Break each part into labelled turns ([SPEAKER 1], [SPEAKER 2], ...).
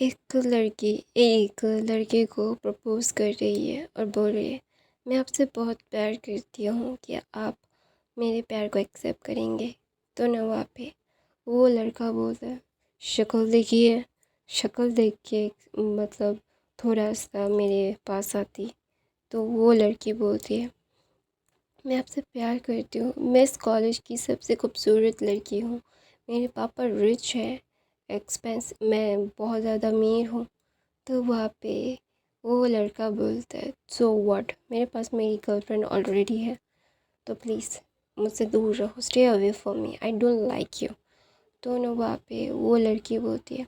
[SPEAKER 1] एक लड़के को प्रपोज़ कर रही है और बोल रही है, मैं आपसे बहुत प्यार करती हूँ, क्या आप मेरे प्यार को एक्सेप्ट करेंगे? तो ना वहाँ पे वो लड़का बोलता है, शक्ल देखिए। शक्ल देख के मतलब थोड़ा सा मेरे पास आती तो वो लड़की बोलती है, मैं आपसे प्यार करती हूँ, मैं इस कॉलेज की सबसे खूबसूरत लड़की हूँ, मेरे पापा रिच है, मैं बहुत ज़्यादा अमीर हूँ। तो वहाँ पे वो लड़का बोलता है, सो व्हाट, मेरे पास मेरी गर्लफ्रेंड ऑलरेडी है, तो प्लीज़ मुझसे दूर रहो, stay away from me, I don't like you. तो ना वहाँ पे वो लड़की बोलती है,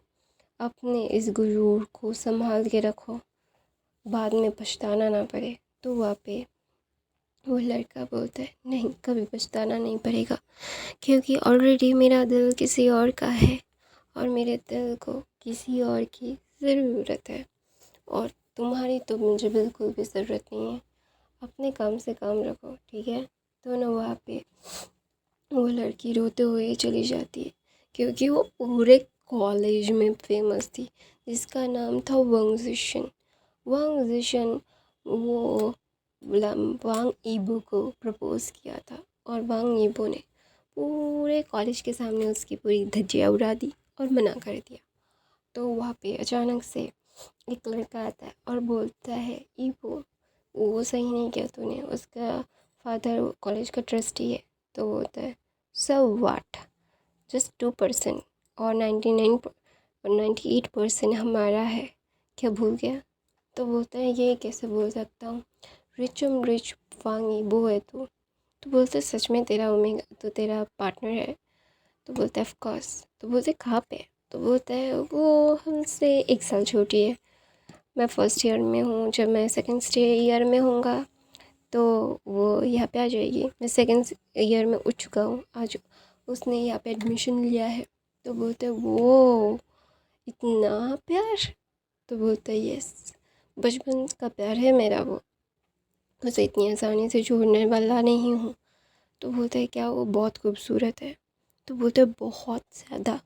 [SPEAKER 1] अपने इस गुरूर को संभाल के रखो, बाद में पछताना ना पड़े। तो वहाँ पे वो लड़का बोलता है, नहीं, कभी पछताना नहीं पड़ेगा, क्योंकि ऑलरेडी मेरा दिल किसी और का है और मेरे दिल को किसी और की ज़रूरत है, और तुम्हारी तो मुझे बिल्कुल भी ज़रूरत नहीं है, अपने काम से काम रखो, ठीक है? तो ना वहाँ पे वो लड़की रोते हुए चली जाती है, क्योंकि वो पूरे कॉलेज में फेमस थी, जिसका नाम था वांग जिशन। वांग जिशन वो वांग ईबो को प्रपोज़ किया था, और वांग ईबो ने पूरे कॉलेज के सामने उसकी पूरी धज्जियाँ उड़ा दी और मना कर दिया। तो वहाँ पे अचानक से एक लड़का आता है और बोलता है, ईबो वो सही नहीं किया तूने, उसका फादर कॉलेज का ट्रस्टी है। तो बोलता है, सो वाट, जस्ट 2% और 98% हमारा है, क्या भूल गया? तो बोलता है, ये कैसे बोल सकता हूँ, रिचम रिच वांग ईबो है तू। तो बोलते सच में तेरा ओमेगा तो तेरा पार्टनर है? तो बोलता है ऑफ कोर्स। तो बोलते कहाँ पे? तो बोलता है वो हमसे 1 साल छोटी है, मैं फर्स्ट ईयर में हूँ, जब मैं सेकंड ईयर में होऊंगा तो वो यहाँ पे आ जाएगी, मैं सेकंड ईयर में उठ चुका हूँ, आज उसने यहाँ पे एडमिशन लिया है। तो बोलते हैं वो इतना प्यार? तो बोलता है यस, बचपन का प्यार है मेरा, वो उसे इतनी आसानी से छोड़ने वाला नहीं हूँ। तो बोलता है क्या वो बहुत खूबसूरत है? तो बोलते हैं बहुत ज़्यादा,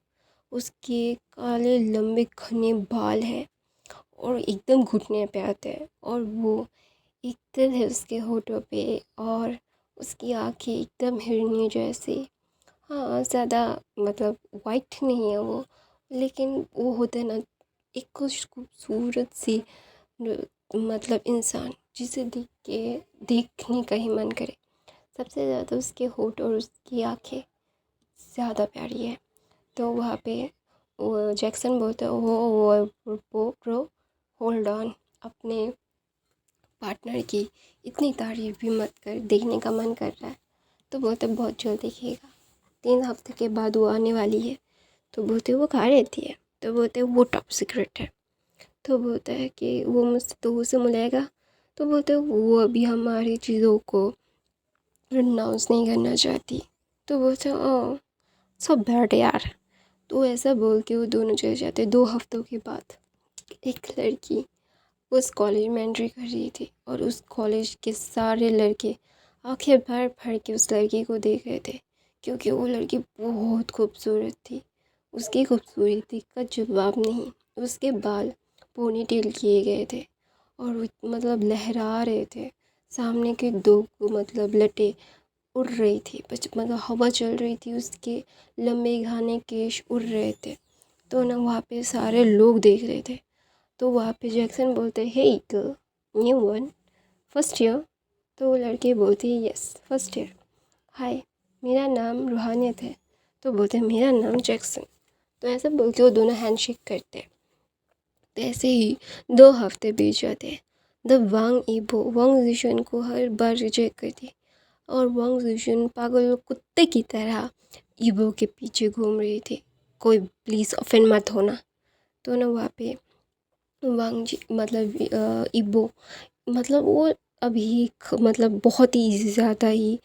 [SPEAKER 1] उसके काले लंबे घने बाल हैं और एकदम घुटने पे आते हैं, और वो एक तिल है उसके होठों पे, और उसकी आंखें एकदम हिरनी जैसी। हाँ, ज़्यादा मतलब वाइट नहीं है वो, लेकिन वो होता है ना, एक कुछ खूबसूरत सी मतलब इंसान जिसे देख के देखने का ही मन करे। सबसे ज़्यादा उसके होठ और उसकी आंखें ज़्यादा प्यारी है। तो वहाँ पे वो जैक्सन बोलता है, वो प्रो होल्ड ऑन, अपने पार्टनर की इतनी तारीफ भी मत कर, देखने का मन कर रहा है। तो बोलते बहुत जल्द देखिएगा, 3 हफ्ते के बाद वो आने वाली है। तो बोलते वो कहाँ रहती है? तो बोलते वो टॉप सीक्रेट है। तो बोलता है कि वो मुझसे तो उसे मिलेगा? तो बोलते वो अभी हमारी चीज़ों को अनाउंस नहीं करना चाहती। तो बोलते ओ सब बैड यार। तो ऐसा बोल के वो दोनों चले जाते। 2 हफ्तों के बाद एक लड़की उस कॉलेज में एंट्री कर रही थी, और उस कॉलेज के सारे लड़के आंखें भर भर के उस लड़की को देख रहे थे, क्योंकि वो लड़की बहुत खूबसूरत थी। उसकी खूबसूरती का जवाब नहीं। उसके बाल पोनी टेल किए गए थे और वो मतलब लहरा रहे थे। सामने के दो मतलब लटे उड़ रही थी, बस मतलब हवा चल रही थी, उसके लंबे घने केश उड़ रहे थे। तो ना वहाँ पे सारे लोग देख रहे थे। तो वहाँ पे जैक्सन बोलते, hey girl, new one, first year? तो वो लड़की बोलती है यस, फर्स्ट ईयर। हाय, मेरा नाम रूहानियत है। तो बोलते हैं मेरा नाम जैक्सन। तो ऐसा बोल के वो दोनों हैंडशेक करते हैं। तो ऐसे ही 2 हफ्ते बीत जाते। द वांग ईबो वांग जिशन को हर बार रिजेक्ट करती, और वांग जिशन पागल कुत्ते की तरह ईबो के पीछे घूम रही थी, कोई प्लीज़ ऑफेंड मत होना। तो ना वहाँ पे वांग जी मतलब ईबो मतलब वो अभी मतलब बहुत ही ज़्यादा ही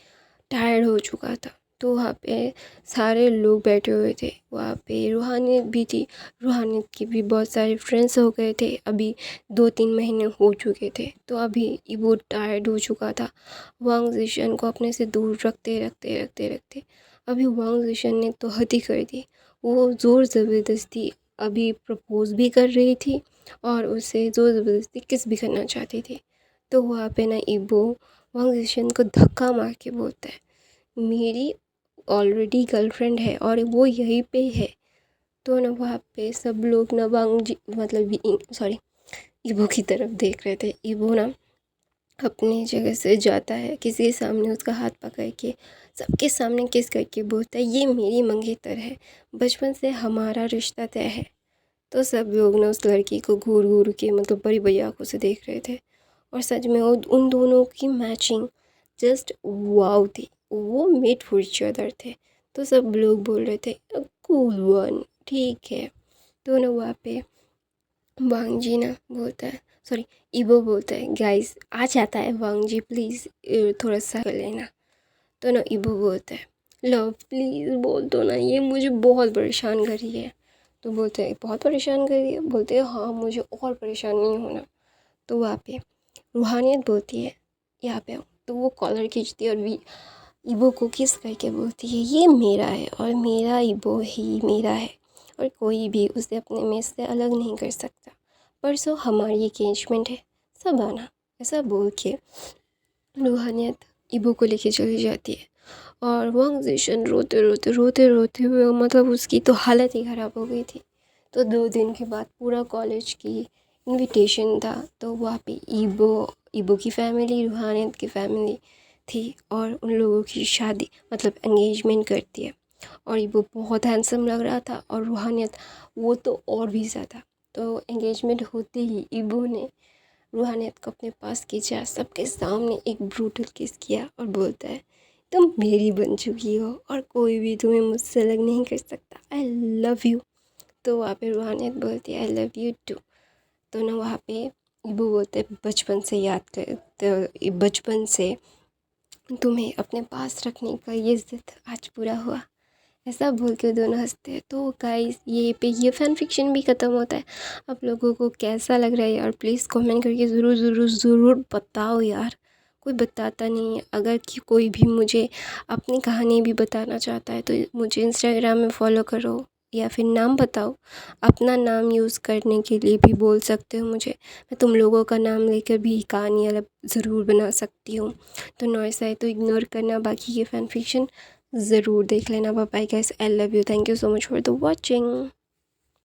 [SPEAKER 1] टायर्ड हो चुका था। तो वहाँ पे सारे लोग बैठे हुए थे, वहाँ पे रूहानियत भी थी। रूहानियत के भी बहुत सारे फ्रेंड्स हो गए थे, अभी 2-3 महीने हो चुके थे। तो अभी वो टायर्ड हो चुका था, वांग जिशन को अपने से दूर रखते रखते रखते रखते अभी वांग जिशन ने तो हद ही कर दी। वो ज़ोर ज़बरदस्ती अभी प्रपोज़ भी कर रही थी और उसे ज़ोर ज़बरदस्ती किस भी करना चाहती थी। तो वहाँ पे ना इबो वांग जिशन को धक्का मार के बोलता है, मेरी ऑलरेडी गर्लफ्रेंड है और वो यहीं पे है। तो ना वहाँ पे सब लोग ना वांग जी मतलब सॉरी इबो की तरफ देख रहे थे। इबो ना अपनी जगह से जाता है, किसी के सामने उसका हाथ पकड़ के सबके सामने किस करके बोलता है, ये मेरी मंगेतर है, बचपन से हमारा रिश्ता तय है। तो सब लोग ना उस लड़की को घूर घूर के मतलब बड़ी बड़ी आंखों से देख रहे थे और सच में वो उन दोनों की मैचिंग जस्ट वाव थी, वो मेड फॉर ईच अदर थे। तो सब लोग बोल रहे थे कूल वन, ठीक है। तो ना वहाँ पे वांग जी ना बोलता है, सॉरी इबो बोलता है, गाइस आ जाता है वांग जी प्लीज़ थोड़ा सा कर लेना। तो ना इबो बोलता है, लव प्लीज़ बोल दो ना, ये मुझे बहुत परेशान कर रही है। तो बोलते हैं बहुत परेशान कर रही है, बोलते हैं हाँ मुझे और परेशान नहीं होना। तो वहाँ पे रूहानियत बोलती है यहाँ पे आओ। तो वो कॉलर खींचती है और इबो को किस करके बोलती है, ये मेरा है और मेरा इबो ही मेरा है और कोई भी उसे अपने में से अलग नहीं कर सकता। परसों हमारी एंगेजमेंट है, सब आना। ऐसा बोल के रूहानियत इबो को लेके चली जाती है और वांग जिशन रोते हुए मतलब उसकी तो हालत ही ख़राब हो गई थी। तो 2 दिन के बाद पूरा कॉलेज की इनविटेशन था, तो वहाँ पे इबो की फ़ैमिली, रूहानियत की फ़ैमिली थी और उन लोगों की शादी मतलब एंगेजमेंट करती है। और इबो बहुत हैंडसम लग रहा था और रूहानियत वो तो और भी ज़्यादा। तो एंगेजमेंट होते ही इबो ने रूहानियत को अपने पास खींचा, सबके सामने एक ब्रूटल किस किया और बोलता है, तुम मेरी बन चुकी हो और कोई भी तुम्हें मुझसे अलग नहीं कर सकता, आई लव यू। तो वहाँ पे रूहानियत बोलती है आई लव यू टू। तो ना वहाँ पे इबो बोलते हैं बचपन से याद कर, तो बचपन से तुम्हें अपने पास रखने का ये ज़िद आज पूरा हुआ। ऐसा बोल के दोनों हंसते हैं। तो गाइस ये फ़ैन फिक्शन भी ख़त्म होता है। आप लोगों को कैसा लग रहा है यार, प्लीज़ कमेंट करके ज़रूर बताओ यार। कोई बताता नहीं है। अगर कि कोई भी मुझे अपनी कहानी भी बताना चाहता है तो मुझे इंस्टाग्राम में फॉलो करो या फिर नाम बताओ। अपना नाम यूज़ करने के लिए भी बोल सकते हो मुझे, मैं तुम लोगों का नाम लेकर भी कहानी अलग ज़रूर बना सकती हूँ। तो नॉइस आए तो इग्नोर करना, बाकी ये फ़ैन फिक्शन ज़रूर देख लेना। Bye bye guys, I love you, thank you so much for the watching.